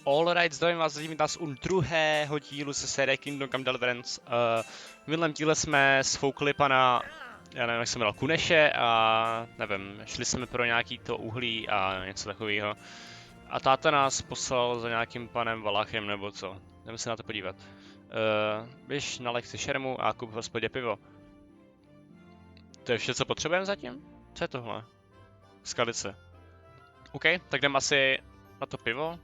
Alright, zdravím vás, zdravím nás u druhého dílu ze série Come Deliverance. V minulém díle jsme sfoukli pana, já nevím, jak se jmenoval, Kuneše a nevím, šli jsme pro nějaký to uhlí a něco takového. A táta nás poslal za nějakým panem Valachem nebo co. Jdeme se na to podívat. Běž na lekci šermu a kup v hospodě pivo. To je vše, co potřebujeme zatím? Co je tohle? Skalice. OK, tak jdem asi na to pivo.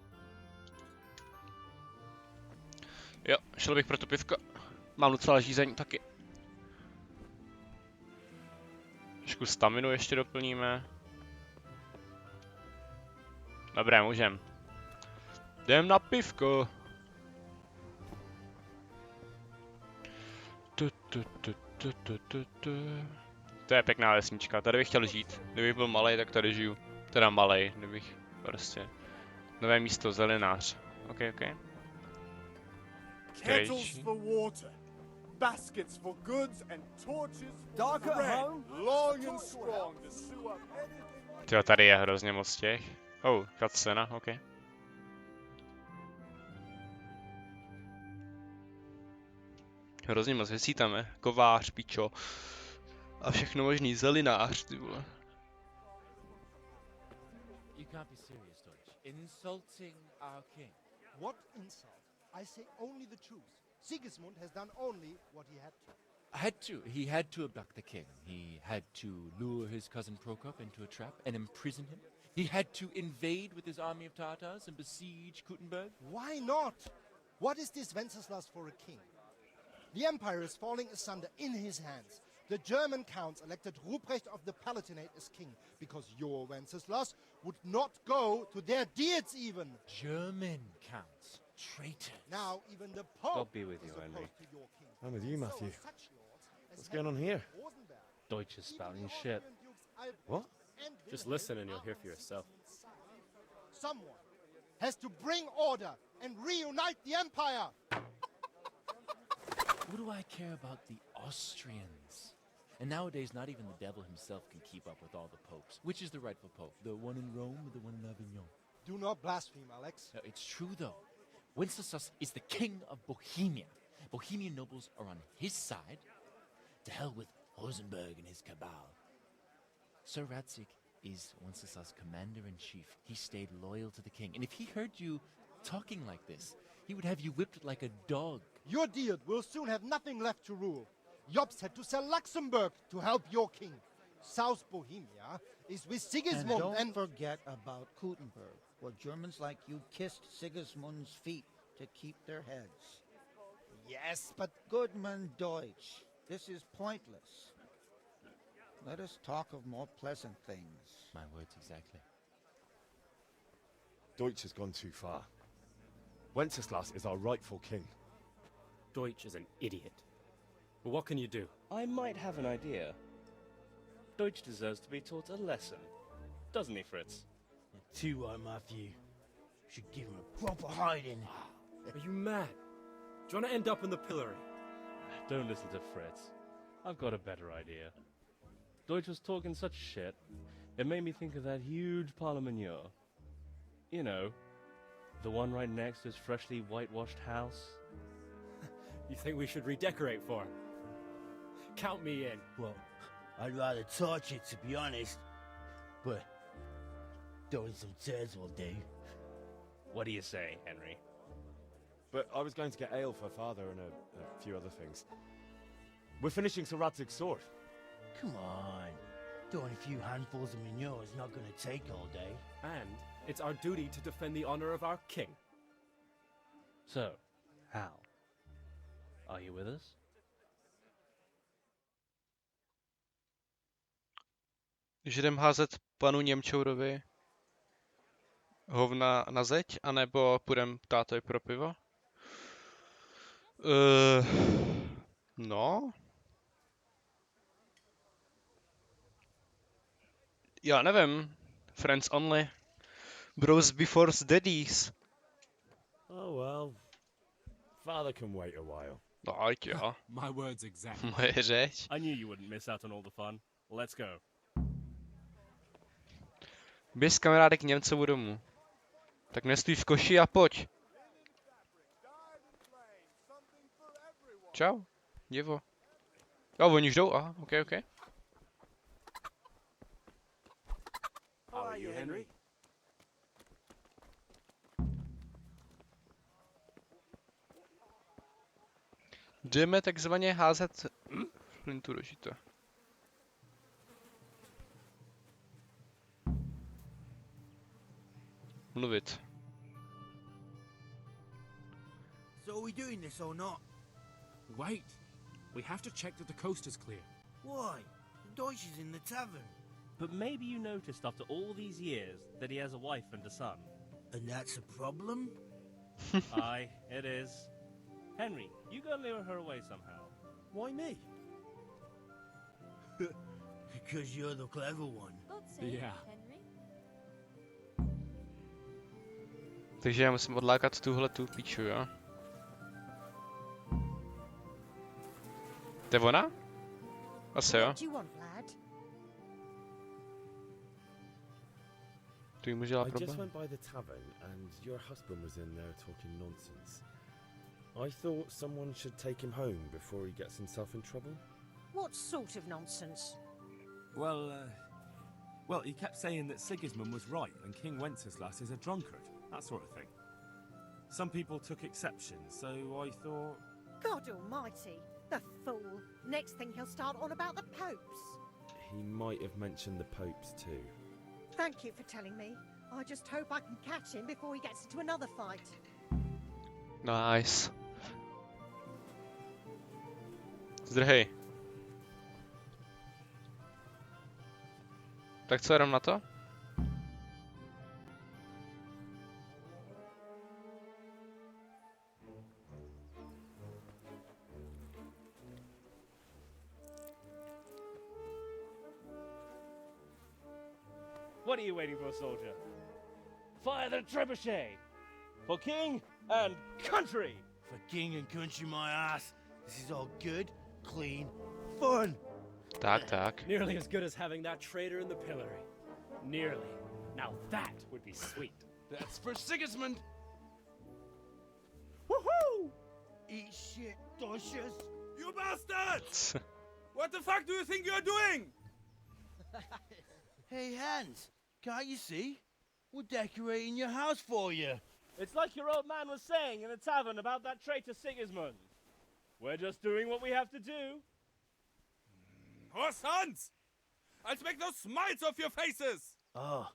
Jo, šel bych pro to pivko. Mám docela žízeň taky. Trošku staminu ještě doplníme. Dobré, můžem. Jdem na pivko. To je pěkná vesnička, tady bych chtěl žít. Kdybych byl malej, tak tady žiju. Teda malej, kdybych prostě... Nové místo, zelenář. OK. Kettles for water, baskets for goods, and torches for bread, long and strong to sew up everything. Tyjo, tady je hrozně moc těch. Oh, cutscena, OK. Hrozně moc věcí tam je. Kovář, pičo. A všechno možný, zelinář, ty vole. You can't be serious, Deutsch. Insulting our king. What insult? I say only the truth. Sigismund has done only what he had to. He had to abduct the king. He had to lure his cousin Prokop into a trap and imprison him. He had to invade with his army of Tatars and besiege Kuttenberg. Why not? What is this Wenceslas for a king? The empire is falling asunder in his hands. The German counts elected Ruprecht of the Palatinate as king because your Wenceslas would not go to their deeds even. German counts. Traitors. Now even the Pope God be with you, is Henry. opposed to your king. I'm with you, Matthew. So such lords as What's going on here? Rosenberg, Deutsch is even spouting the shit. Austrian dukes Albrecht What? and Just Wilhelm listen and you'll are hear on for yourself. Sigismund's side. Someone has to bring order and reunite the empire. What do I care about the Austrians? And nowadays, not even the devil himself can keep up with all the popes. Which is the rightful pope? The one in Rome or the one in Avignon? Do not blaspheme, Alex. No, it's true, though. Wenceslas is the king of Bohemia. Bohemian nobles are on his side. To hell with Rosenberg and his cabal. Sir Radzik is Wenceslas' commander-in-chief. He stayed loyal to the king. And if he heard you talking like this, he would have you whipped like a dog. Your Diet will soon have nothing left to rule. Jobst had to sell Luxembourg to help your king. South Bohemia is with Sigismund And don't forget about Kuttenberg, where Germans like you kissed Sigismund's feet to keep their heads. Yes, but Goodman Deutsch, this is pointless. Let us talk of more pleasant things. My words exactly. Deutsch has gone too far. Wenceslas is our rightful king. Deutsch is an idiot. But what can you do? I might have an idea. Deutsch deserves to be taught a lesson. Doesn't he, Fritz? Too right, Matthew. Should give him a proper hiding. Are you mad? Do you want to end up in the pillory? Don't listen to Fritz. I've got a better idea. Deutsch was talking such shit, it made me think of that huge parliament. You know, the one right next to his freshly whitewashed house. You think we should redecorate for him? Count me in. Well, I'd rather torch it, to be honest. But throwing some tears will do. What do you say, Henry? But I was going to get ale for father and a few other things. We're finishing Sir Radzig's sword. Come on. Throwing a few handfuls of manure is not going to take all day. And it's our duty to defend the honor of our king. So, Hal, are you with us? Že jdem házet panu Němčourovi hovna na zeď, anebo půjdem tátovi pro pivo? No. Já nevím. Friends only. Bros before daddies. Oh well. Father can wait a while. Tak jo. My words exactly. Moje řeč. I knew you wouldn't miss out on all the fun. Let's go. Běž s kamarádek k Němcovu domů. Tak nestůj v koši a pojď. Čau, děvo. Jo, oni už jdou, aha, ok. How are you, Henry? Jdeme takzvaně házet flintu do žita. Mluvit. So are we doing this or not? Wait. We have to check that the coast is clear. Why? The Deutsch is in the tavern. But maybe you noticed after all these years that he has a wife and a son. And that's a problem? Aye, it is. Henry, you gotta lure her away somehow. Why me? Because you're the clever one. Yeah. Takže já musím odlákat tu píču, jo? To je ona? Asi jo. To jí může dělat I just problém. went by the tavern and your husband was in there talking nonsense. I thought someone should take him home before he gets himself in trouble. What sort of nonsense? Well, he kept saying that Sigismund was right and King Wenceslas is a drunkard, that sort of thing. Some people took exception, so I thought... God almighty, the fool. Next thing he'll start on about the popes. He might have mentioned the popes too. Thank you for telling me. I just hope I can catch him before he gets into another fight. Nice. Zdrhej. Tak co, jdem na to? What are you waiting for, soldier? Fire the trebuchet! For king and country! For king and country, my ass. This is all good, clean, fun. Tak. Nearly as good as having that traitor in the pillory. Nearly. Now that would be sweet. That's for Sigismund! Woohoo! Eat shit, Deutsches. You bastards! What the fuck do you think you're doing? Hey, Hans, can't you see? We're decorating your house for you. It's like your old man was saying in the tavern about that traitor Sigismund. We're just doing what we have to do. Horse Hans! I'll make those smiles off your faces! Oh,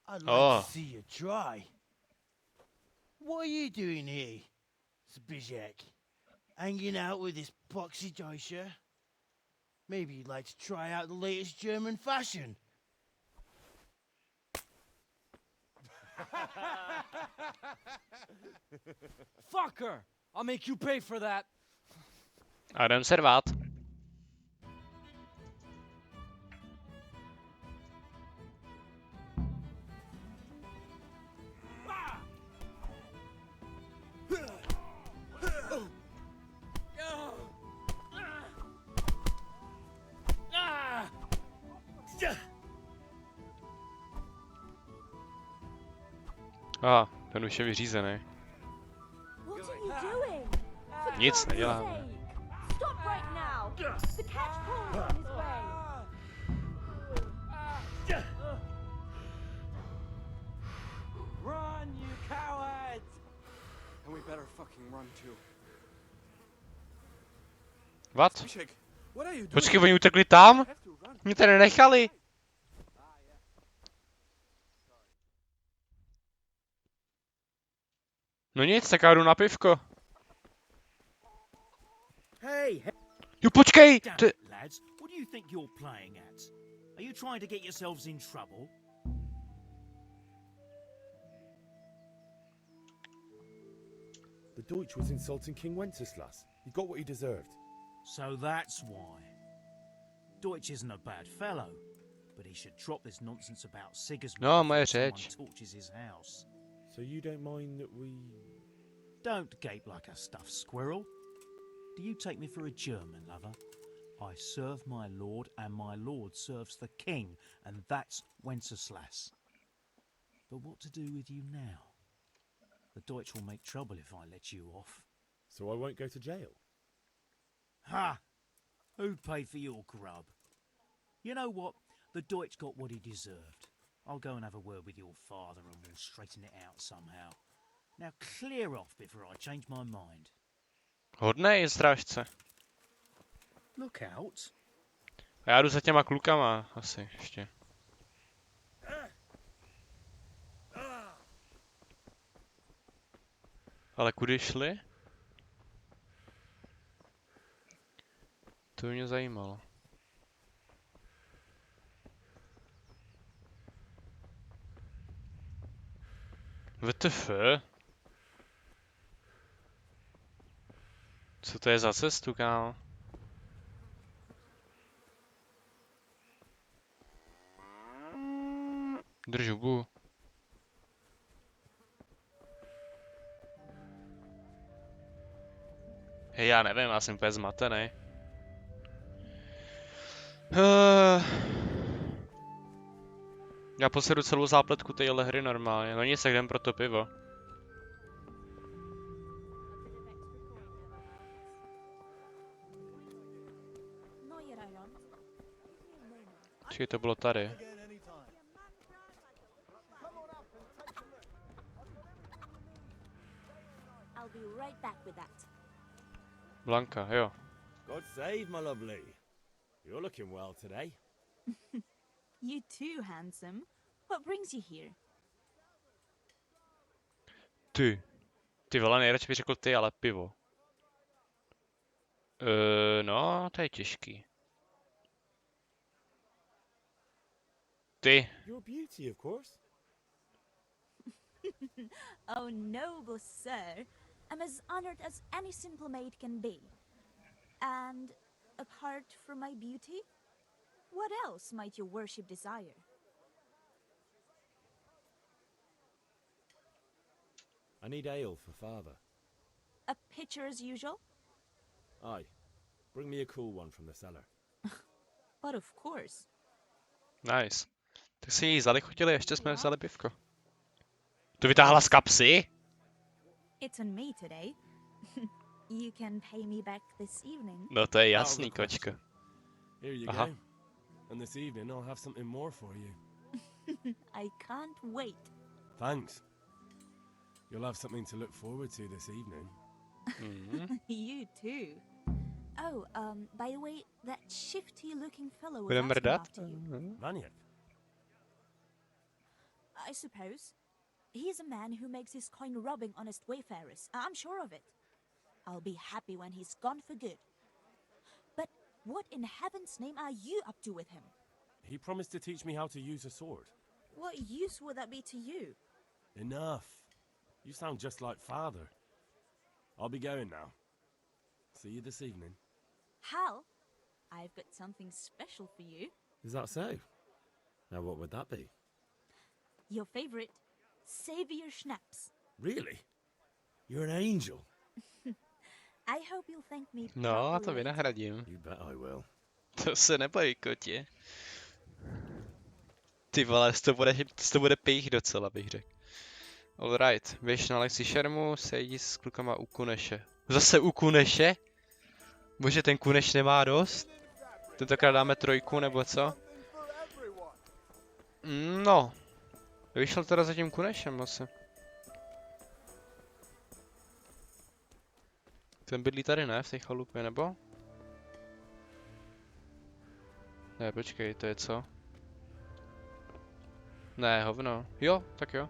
I'd like to see you try. What are you doing here, Zbigniew? Hanging out with this boxy Deutscher? Maybe you'd like to try out the latest German fashion. Fucker! I'll make you pay for that! A jdem se rvát. Ten už je vyřízený. What are you doing? Nic nedělám. Stop right now! The catch pole is in his way. Run, you cowards! And we better fucking run too. What? What are you doing? Počkej, oni utekli tam? Mě tady nechali. No nic, tak já jdu na pivko. Hey, Jo, počkej! damn it, lads. What do you think you're playing at? Are you trying to get yourselves in trouble? The Deutsch was insulting King Wenceslas. He got what he deserved. So that's why. Deutsch isn't a bad fellow, but he should drop this nonsense about Sigismund No, before moje someone řeč. torches his house. So you don't mind that we... Don't gape like a stuffed squirrel. Do you take me for a German, lover? I serve my lord, and my lord serves the king, and that's Wenceslas. But what to do with you now? Deutsch will make trouble if I let you off. So I won't go to jail? Ha! Who paid for your grub? You know what? The Deutsch got what he deserved. I'll go and have a word with your father and we'll straighten it out somehow. Now clear off before I change my mind. Hodnej strážce. Look out. A já jdu za těma klukama, asi, ještě. Ale kudy šli? To by mě zajímalo. WTF? Co to je za cestu, kámo? Drž hubu. Hej, já nevím, já jsem úplně zmatený. Já posedu celou zápletku téhle hry normálně, no nic, tak jdem pro to pivo. Čekaj, to bylo tady. Blanka, jo. God save, my lovely. You're looking well today. You too, handsome. What brings you here? Ty vole, nejradši bych řekl ty, ale pivo. No, to je těžký. Ty. You're a beauty, of course. Oh, noble sir. I'm as honored as any simple maid can be. And apart from my beauty, what else might your worship desire? I need ale for father. A pitcher as usual? Aye. Bring me a cool one from the cellar. But of course. Nice. Tak si ji zalichotili, ještě jsme vzali pivko. To vytáhla z kapsy? It's on me today. You can pay me back this evening. No to je jasný, kočko. Here you go. And this evening I'll have something more for you. I can't wait. Thanks. You'll have something to look forward to this evening. You too. Oh, by the way, that shifty-looking fellow was Budeme asking mrdat? after you. Maniac? I suppose. He's a man who makes his coin robbing honest wayfarers. I'm sure of it. I'll be happy when he's gone for good. But what in heaven's name are you up to with him? He promised to teach me how to use a sword. What use would that be to you? Enough. You sound just like father. I'll be going now. See you this evening. Hal, I've got something special for you. Is that so? Now what would that be? Your favorite, Savior Schnapps. Really? You're an angel. I hope you'll thank me. No, a to vynahradím. You bet I will. To se neboj, kotě. Ty vole, to bude pích docela, bych řekl. Alright, běž na lekci šermu, sejdi s klukama u Kuneše. Zase u Kuneše? Bože, ten Kuneš nemá dost? Tentokrát dáme 3, nebo co? No. Vyšel teda za tím Kunešem asi. Ten bydlí tady, ne? V té chalupě, nebo? Ne, počkej, to je co? Ne, hovno. Jo, tak jo.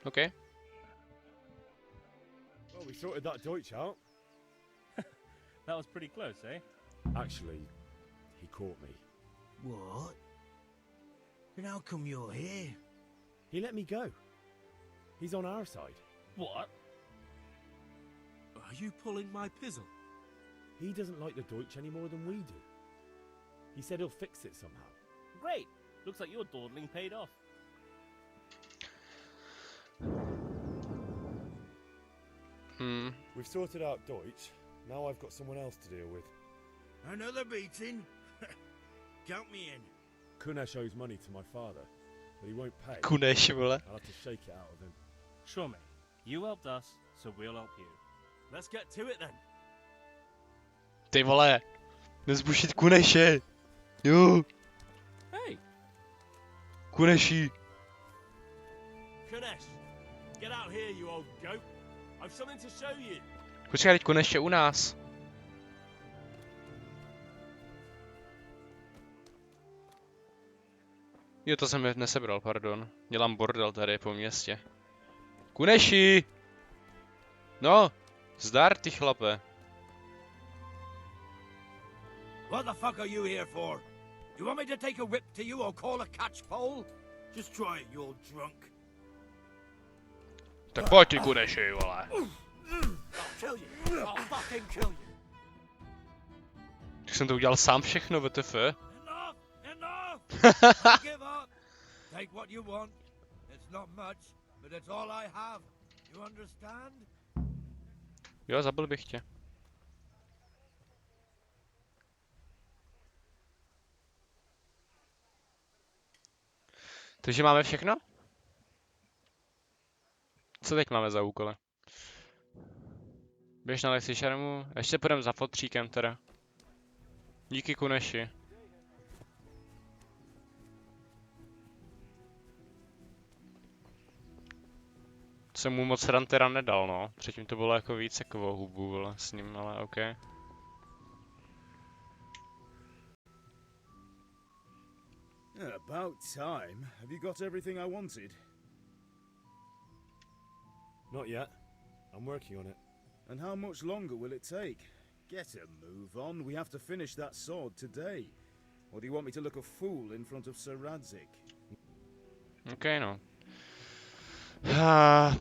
Okay. Well, we sorted that Deutsch out. That was pretty close, eh? Actually, he caught me. What? Then how come you're here? He let me go. He's on our side. What? Are you pulling my pizzle? He doesn't like the Deutsch any more than we do. He said he'll fix it somehow. Great. Looks like your dawdling paid off. We've sorted out Deutsch. Now I've got someone else to deal with. Another beating? Count me in. Kunesh owes money to my father. but he won't pay. Kuneš, vole. I'll have to shake it out of him. Sure, mate. You helped us, so we'll help you. Let's get to it then. Ty vole. Nezbušit kuneše. Jo. Hey. Kuneši. Kunesh, get out here, you old goat. I've something to show you. Počkej, teď kuneše u nás. Jo, to jsem nesebral, pardon. Dělám bordel tady po městě. Kuneši! No, zdar ty chlape. What the fuck are you here for? You want me to take a whip to you or call a catch pole? Just try it, you old drunk. Tak pojď ty kuneši, vole. I'll kill you. I'll fucking kill you. Tak jsem to udělal sám všechno, WTF. Enough! Enough! Give up. Take what you want. It's not much, but it's all I have. You understand? Jo, zabil bych tě. Takže máme všechno? Co teď máme za úkoly? Běž na lekci šermu, ještě půjdeme za fotříkem teda. Díky kuneši. Jsem mu moc rantera nedal, no. Předtím to bylo jako víc jako hubu, vole, s ním, ale OK. About time. Have you got everything I wanted? Not yet. I'm working on it. And how much longer will it take? Get a move on. We have to finish that sword today. Or do you want me to look a fool in front of Sir Radzik? OK, no.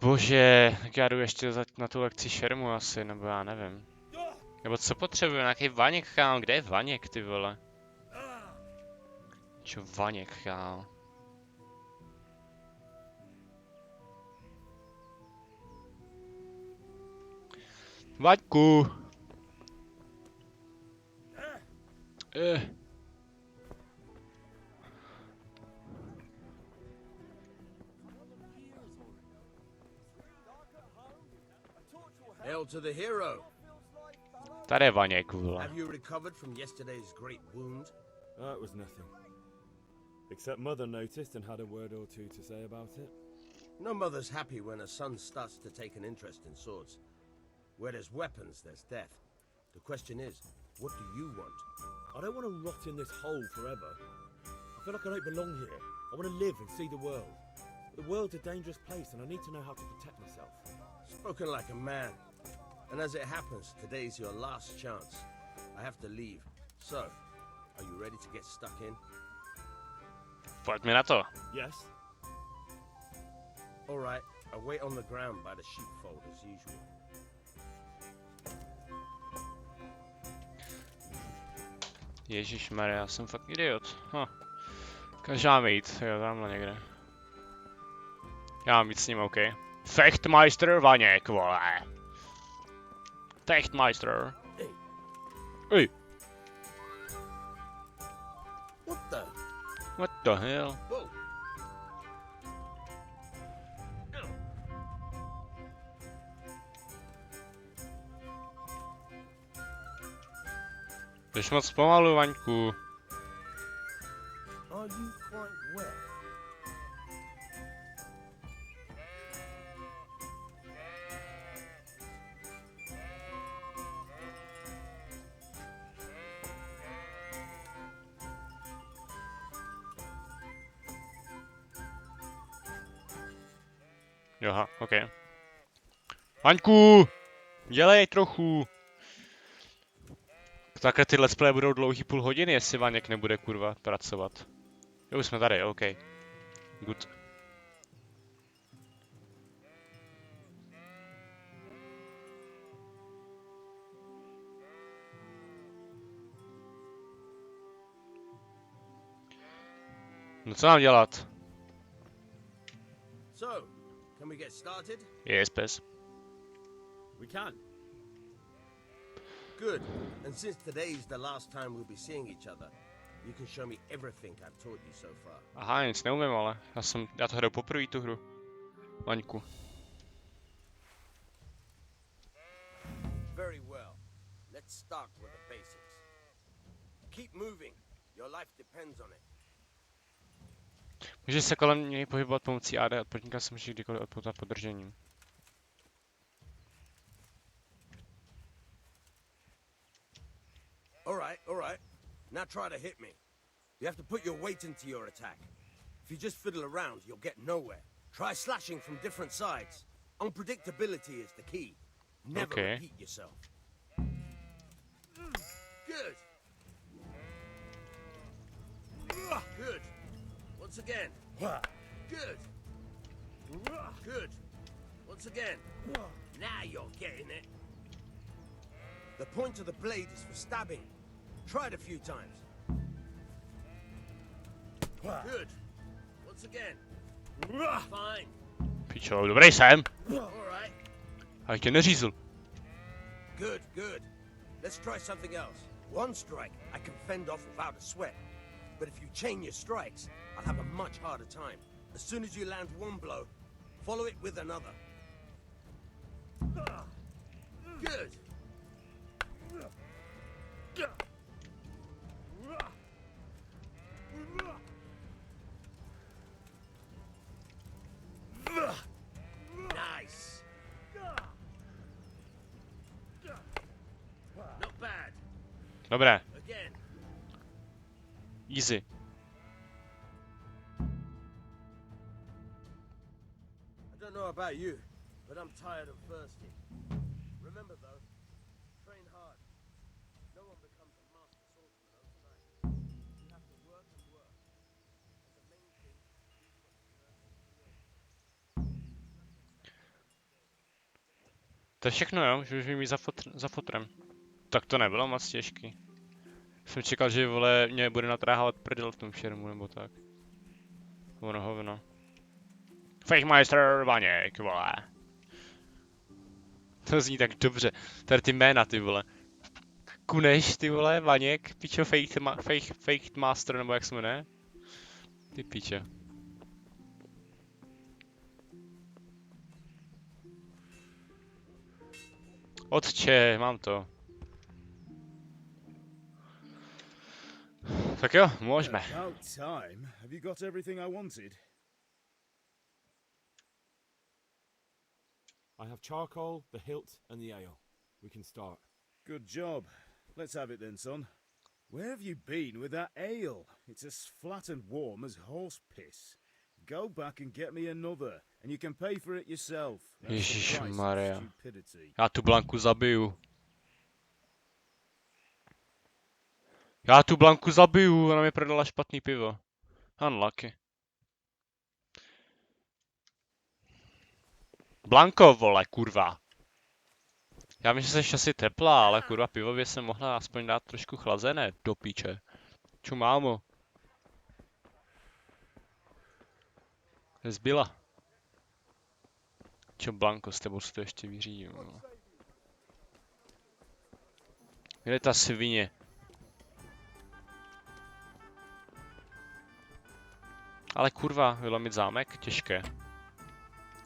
Bože, tak já jdu ještě na tu lekci šermu asi, nebo já nevím. Nebo co potřebuji, nějaký vaněk, chál, kde je vaněk, ty vole? Čo vaněk, chál? Vaďku! Hail to the hero. Tady je vaněk, vole. Have you recovered from yesterday's great wound? It was nothing. Except Mother noticed and had a word or two to say about it. No mother's happy when a son starts to take an interest in swords. Where there's weapons, there's death. The question is, what do you want? I don't want to rot in this hole forever. I feel like I don't belong here. I want to live and see the world. But the world's a dangerous place and I need to know how to protect myself. Spoken like a man. And as it happens, today's your last chance. I have to leave. So, are you ready to get stuck in? Pojďme na to. Yes. All right, I'll wait on the ground by the sheepfold as usual. Ježišmarja, já jsem fakt idiot. Každý máme jít, jo, tamhle někde. Já mám jít s ním, OK. Fechtmeister Vaněk, vole. Fechtmeister. Ej. What the hell? Whoa. Jdeš moc pomalu, Vaňku. Are you quite well? Joha, OK. Vaňku! Dělej trochu! Takhle ty let's play budou dlouhý půl hodiny, jestli Vaněk nebude kurva pracovat. Jo, už jsme tady, OK. Good. No co mám dělat? So, can we get started? Yes, pes. We can. Good. And since today's the last time we'll be seeing each other, You can show me everything I've taught you so far. Aha, nic neumím, ale já to hraju poprvé tu hru. Vaňku. Very well. Let's start with the basics. Keep moving. Your life depends on it. Můžeš se kolem něj pohybovat pomocí AD, od protivníka se může kdykoliv odpoutat podržením. All right. Now try to hit me. You have to put your weight into your attack. If you just fiddle around, you'll get nowhere. Try slashing from different sides. Unpredictability is the key. Never repeat yourself. Good. Good. Once again. Good. Good. Once again. Now you're getting it. The point of the blade is for stabbing. Try it a few times. Good. Once again. Fine. Pičo, dobrý jsem. All right. A tě neřízl. Good. Let's try something else. One strike I can fend off without a sweat. But if you chain your strikes, I'll have a much harder time. As soon as you land one blow, follow it with another. Good. Nice. Not bad. Dobré. Again. Easy. I don't know about you, but I'm tired and thirsty. Remember though, train hard. No one becomes a master swordsman overnight. You have to work and work. And the main thing is to do what you learn in the To je všechno, jo? Že už vím jít za fotrem. Tak to nebylo moc těžký. Jsem čekal, že vole mě bude natráhávat prdel v tom šermu nebo tak. Ono hovno. Feichmeister Vaněk, vole. To zní tak dobře. Tady ty jména, ty vole. Kuneš, ty vole, Vaněk, pičo, Feichmaster, nebo jak se jmenuje? Ty piče. Otče, mám to. Tak jo, můžeme. About time. Have you got everything I wanted? I have charcoal, the hilt, and the ale. We can start. Good job. Let's have it then, son. Where have you been with that ale? It's as flat and warm as horse piss. Go back and get me another, and you can pay for it yourself. Ježišmarja. Já tu Blanku zabiju. Já tu Blanku zabiju, ona mi prodala špatný pivo. Unlucky. Blanko, vole, kurva. Já myslím, že jsi asi teplá, ale kurva pivově se mohla aspoň dát trošku chlazené, do píče. Ču mámo. Zbyla. Čo Blanko, s tebou si to ještě vyřídím. No. Kde je ta svině? Ale kurva, vylomit zámek? Těžké.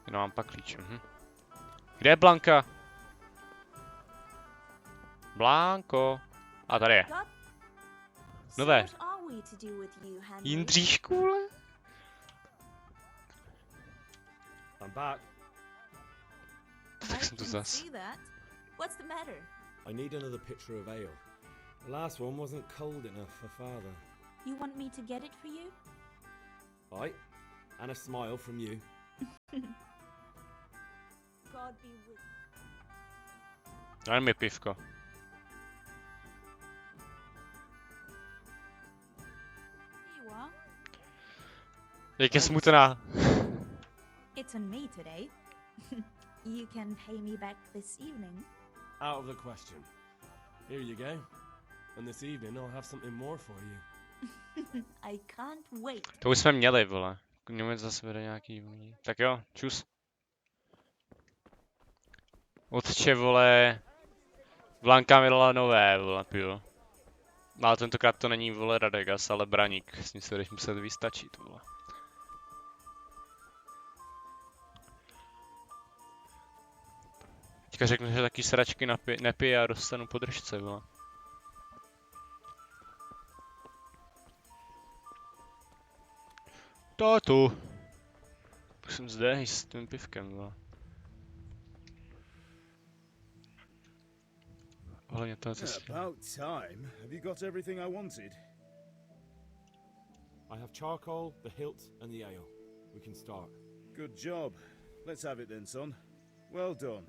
Jenom mám pak klíč. Kde je Blanka? Blanko. A tady je. Nové. Jindříšku, vole? I'm back. Tak jsem tu zas. What's the matter? I need another pitcher of ale. The last one wasn't cold enough for father. You want me to get it for you? Aye, and a smile from you. God be with Daj mi pivko. you. Are. Jak je smutná. It's on me today. You can pay me back this evening. Out of the question. Here you go. And this evening I'll have something more for you. I can't wait. To už jsme měli, vole. Němec zase vede nějaký vůní. Tak jo, čus. Otče, vole. Blanka mi dala nové, vole, pivo. No, ale tentokrát to není, vole, Radagast, ale Braník. S ním se budeš muset vystačit, vole. Teďka řeknu, že taky sračky nepije a dostanu podržce, vole. Tátu. Už jsem zde s tím pivkem, vole. Ohledně toho, co si... About time. Have you got everything I wanted? I have charcoal, the hilt, and the ale. We can start. Good job. Let's have it then, son. Well done.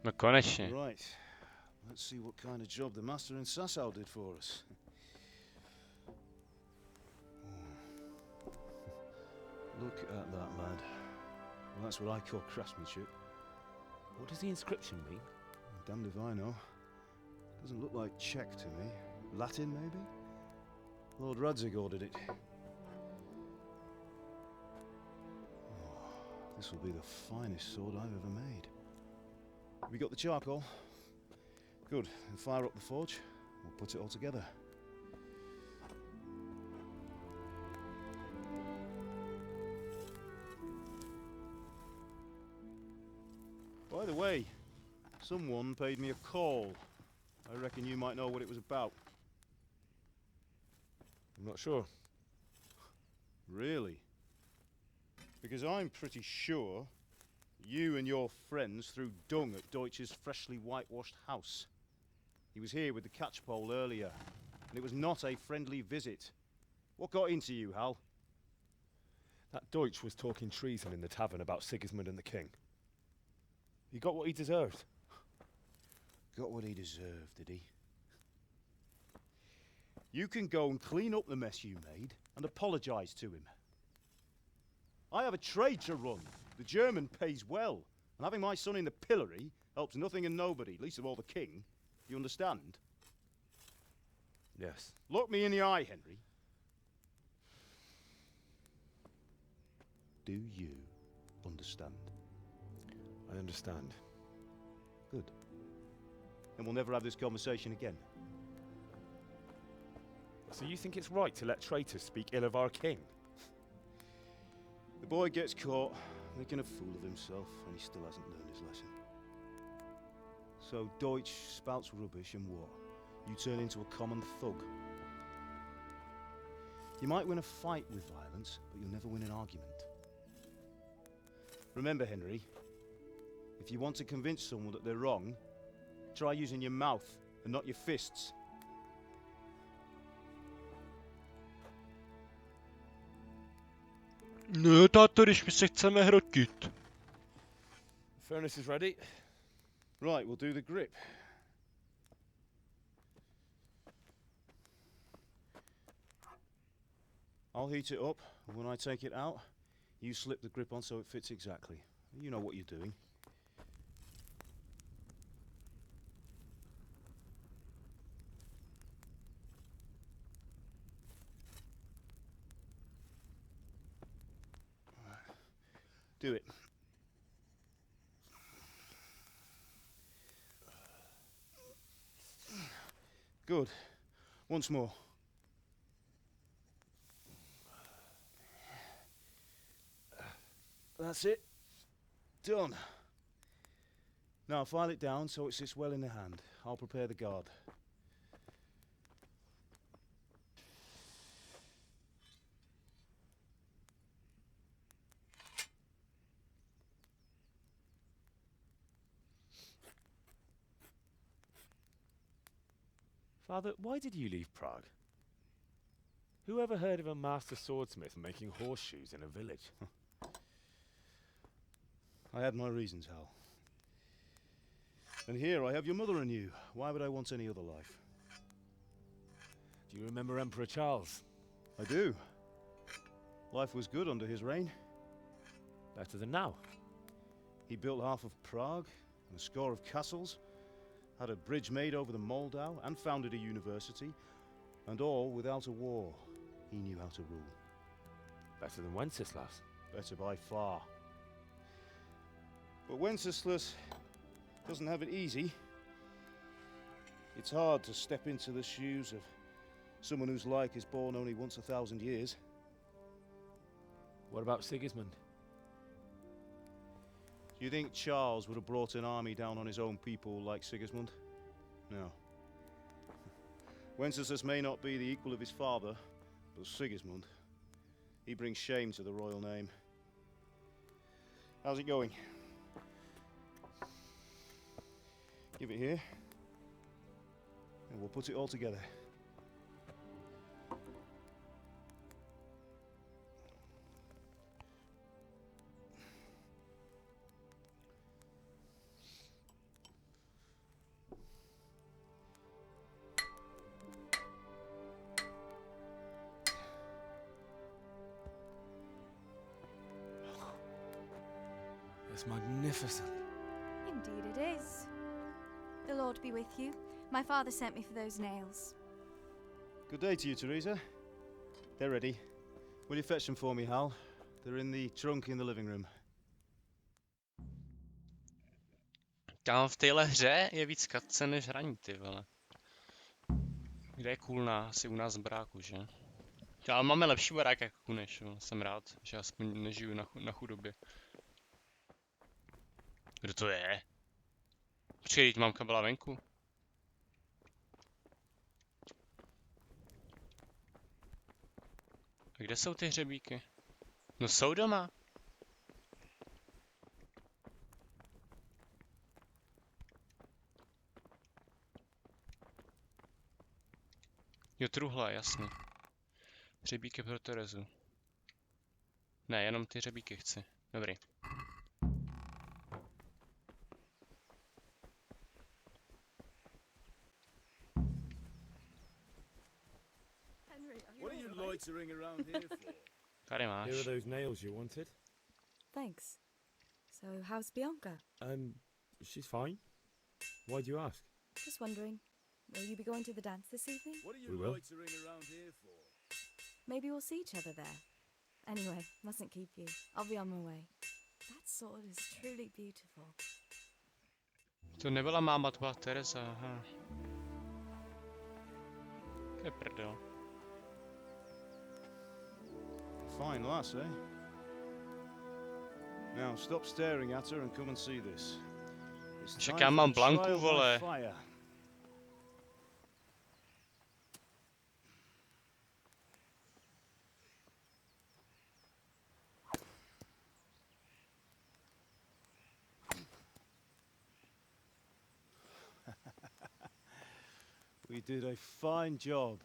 No konečně. Right. Let's see what kind of job the master in Sasau did for us. Look at that, lad. Well, that's what I call craftsmanship. What does the inscription mean? Damned if I know. Doesn't look like Czech to me. Latin, maybe? Lord Radzig ordered it. Oh, this will be the finest sword I've ever made. Have you got the charcoal? Good. Then fire up the forge. We'll put it all together. By the way, someone paid me a call. I reckon you might know what it was about. I'm not sure. Really? Because I'm pretty sure you and your friends threw dung at Deutsch's freshly whitewashed house. He was here with the catchpole earlier, and it was not a friendly visit. What got into you, Hal? That Deutsch was talking treason in the tavern about Sigismund and the king. He got what he deserved. Got what he deserved, did he? You can go and clean up the mess you made and apologise to him. I have a trade to run. The German pays well, and having my son in the pillory helps nothing and nobody, least of all the king. You understand? Yes. Look me in the eye, Henry. Do you understand? I understand. Good. Then we'll never have this conversation again. So you think it's right to let traitors speak ill of our king? The boy gets caught making a fool of himself, and he still hasn't learned his lesson. So Deutsch spouts rubbish, and what? You turn into a common thug. You might win a fight with violence, but you'll never win an argument. Remember, Henry, if you want to convince someone that they're wrong, try using your mouth and not your fists. No, táto, když my se chceme hrotit. Furnace is ready. Right, we'll do the grip. I'll heat it up, and when I take it out, you slip the grip on so it fits exactly. You know what you're doing. Do it. Good. Once more. That's it. Done. Now file it down so it sits well in the hand. I'll prepare the guard. Father, why did you leave Prague? Who ever heard of a master swordsmith making horseshoes in a village? I had my reasons, Hal. And here I have your mother and you. Why would I want any other life? Do you remember Emperor Charles? I do. Life was good under his reign. Better than now. He built half of Prague and a score of castles, had a bridge made over the Moldau, and founded a university, and all without a war. He knew how to rule. Better than Wenceslas. Better by far. But Wenceslas doesn't have it easy. It's hard to step into the shoes of someone whose like is born only once 1,000 years. What about Sigismund? Do you think Charles would have brought an army down on his own people like Sigismund? No. Wenceslas may not be the equal of his father, but Sigismund, he brings shame to the royal name. How's it going? Give it here, and we'll put it all together. It's magnificent. Indeed it is. The Lord be with you. My father sent me for those nails. Good day to you, Teresa. They're ready. Will you fetch them for me, Hal? They're in the trunk in the living room. Kámo, v téhle hře je víc cutscene než hraní, ty vole. Kde je coolná? Asi u nás v baráku, že? Ale máme lepší barák jako Kuneš, jo. Jsem rád, že aspoň nežiju na chudobě. Kdo to je? Počkej, teď mamka byla venku. A kde jsou ty hřebíky? No jsou doma. Jo, truhla, jasně. Hřebíky pro Terezu. Ne, jenom ty hřebíky chci. Dobrý. What are you loitering around here for? Tady máš. Here are those nails you wanted. Thanks. So, how's Bianca? She's fine. Why do you ask? Just wondering. Will you be going to the dance this evening? What are you We will. loitering around here for? Maybe we'll see each other there. Anyway, mustn't keep you. I'll be on my way. That sword is truly beautiful. To nebyla máma, to byla Tereza, aha. To je prdel. Fine lass, eh? Now stop staring at her and come and see this. It's Však time já for mám the Blanku, trial by vole. fire. We did a fine job.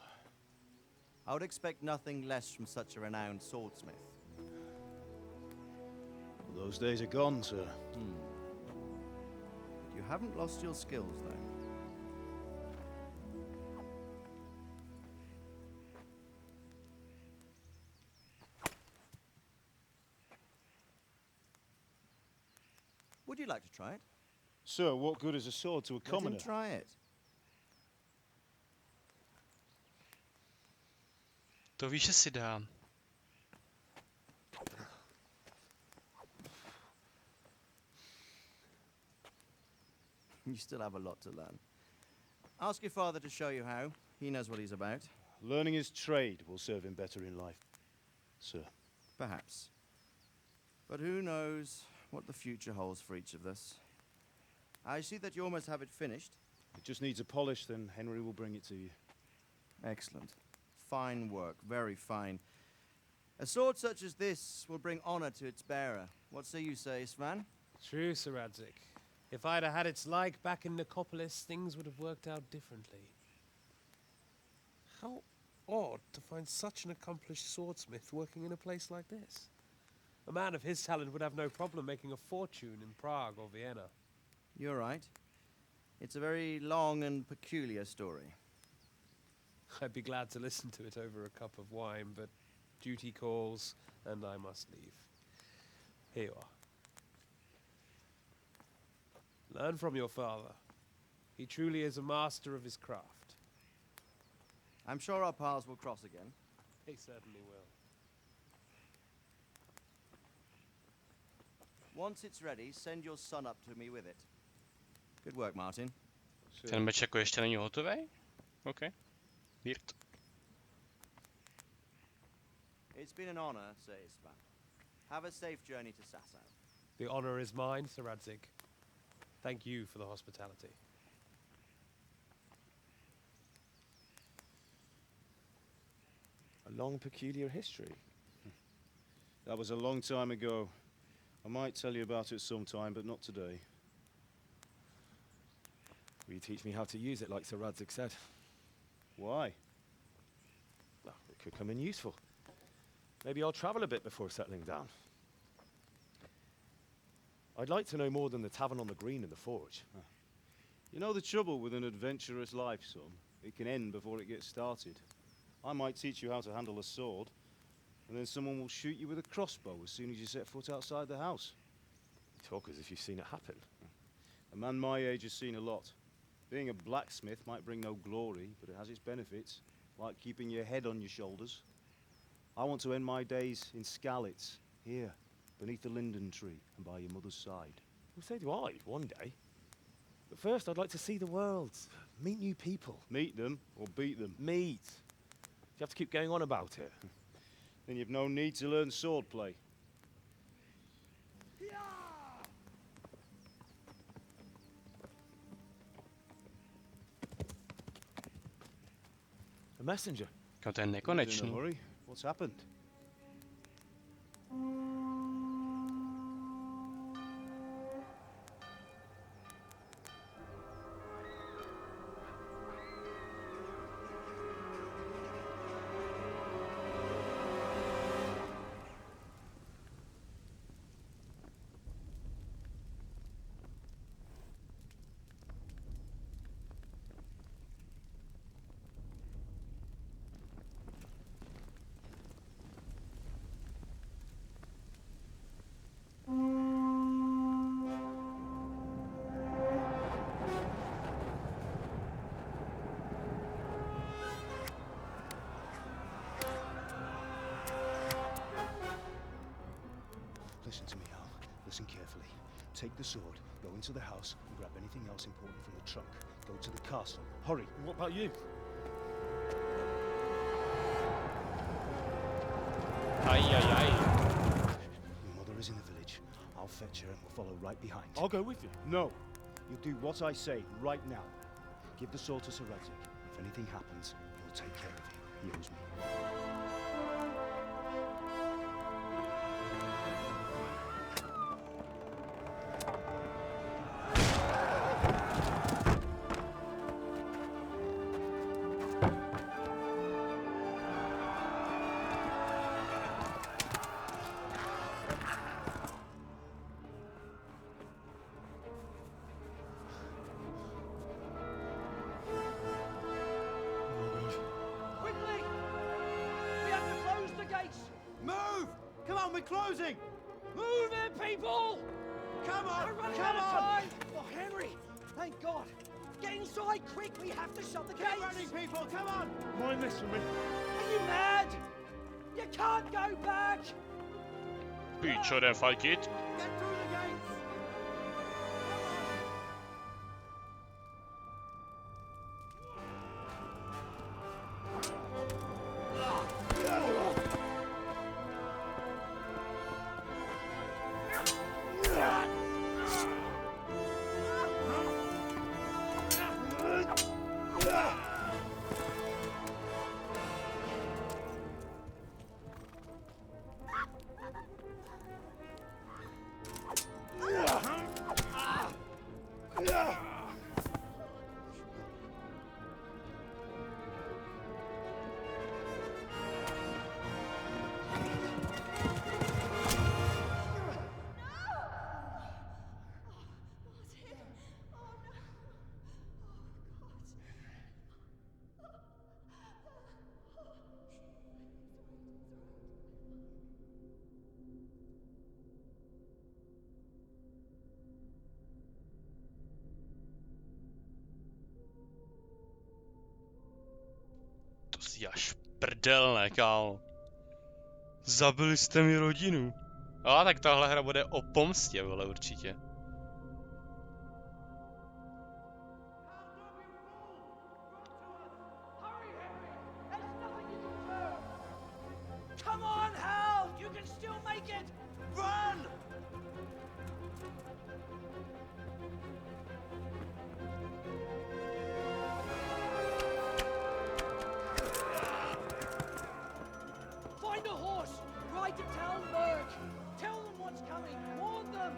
I would expect nothing less from such a renowned swordsmith. Well, those days are gone, sir. You haven't lost your skills, though. Would you like to try it? Sir, what good is a sword to a Let him commoner? try it. To víš, že si dám. You still have a lot to learn. Ask your father to show you how. He knows what he's about. Learning his trade will serve him better in life, sir. Perhaps. But who knows what the future holds for each of us. I see that you almost have it finished. It just needs a polish, then Henry will bring it to you. Excellent. Fine work, very fine. A sword such as this will bring honor to its bearer. What say you, Svan? True, Sir Radzik. If I'd have had its like back in Nicopolis, things would have worked out differently. How odd to find such an accomplished swordsmith working in a place like this. A man of his talent would have no problem making a fortune in Prague or Vienna. You're right. It's a very long and peculiar story. I'd be glad to listen to it over a cup of wine, but duty calls, and I must leave. Here you are. Learn from your father. He truly is a master of his craft. I'm sure our paths will cross again. He certainly will. Once it's ready, send your son up to me with it. Good work, Martin. Ten meč jako ještě není hotový? OK. Weird. It's been an honor, Sir Ispan. Have a safe journey to Sasau. The honor is mine, Sir Radzig. Thank you for the hospitality. A long, peculiar history. That was a long time ago. I might tell you about it sometime, but not today. Will you teach me how to use it like Sir Radzig said? Why? Well, it could come in useful. Maybe I'll travel a bit before settling down. I'd like to know more than the tavern on the green and the forge. You know the trouble with an adventurous life, son? It can end before it gets started. I might teach you how to handle a sword, and then someone will shoot you with a crossbow as soon as you set foot outside the house. You talk as if you've seen it happen. A man my age has seen a lot. Being a blacksmith might bring no glory, but it has its benefits, like keeping your head on your shoulders. I want to end my days in Skalitz, here, beneath the linden tree and by your mother's side. Well, so do I, one day. But first, I'd like to see the world, meet new people. Meet them or beat them? Meet. You have to keep going on about it. Then you've no need to learn swordplay. A messenger. To je nekonečný. What's happened? Listen to me, Al. Listen carefully. Take the sword, go into the house, and grab anything else important from the trunk. Go to the castle. Hurry. And what about you? Your mother is in the village. I'll fetch her and we'll follow right behind. I'll go with you. No. You'll do what I say right now. Give the sword to Sir Radzig. If anything happens, he'll take care of you. He owes me. Closing! Move it, people! Come on! We're running out of time! Oh, Henry! Thank God! Get inside, quick! We have to shut the gates! Get running, people! Come on! Mind this for me. Are you mad? You can't go back! Pičo, den fakt. Get through the gates! To si až prdel, ne, kámo. Zabili jste mi rodinu. A tak tahle hra bude o pomstě, vole, určitě. Run! Find a horse! Ride to Talmberg! Tell them what's coming! Warn them!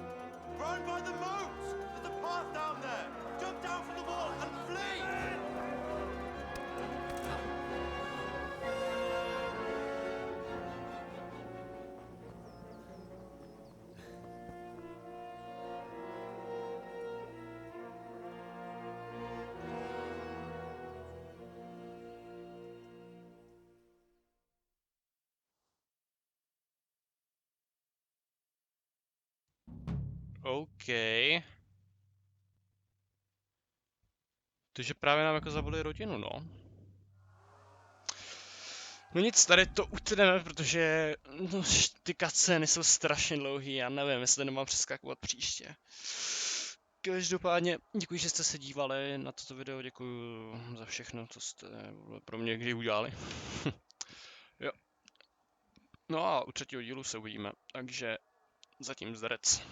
Run by the moats! There's a path down there! Jump down from the wall and flee! OK. Takže právě nám jako zabili rodinu, no. No nic, tady to utneme, protože no, ty cutscény jsou strašně dlouhý, já nevím, jestli to nemám přeskakovat příště. Každopádně děkuji, že jste se dívali na toto video, děkuji za všechno, co jste pro mě kdy udělali. Jo. No a u třetího dílu se uvidíme, takže zatím zdarec.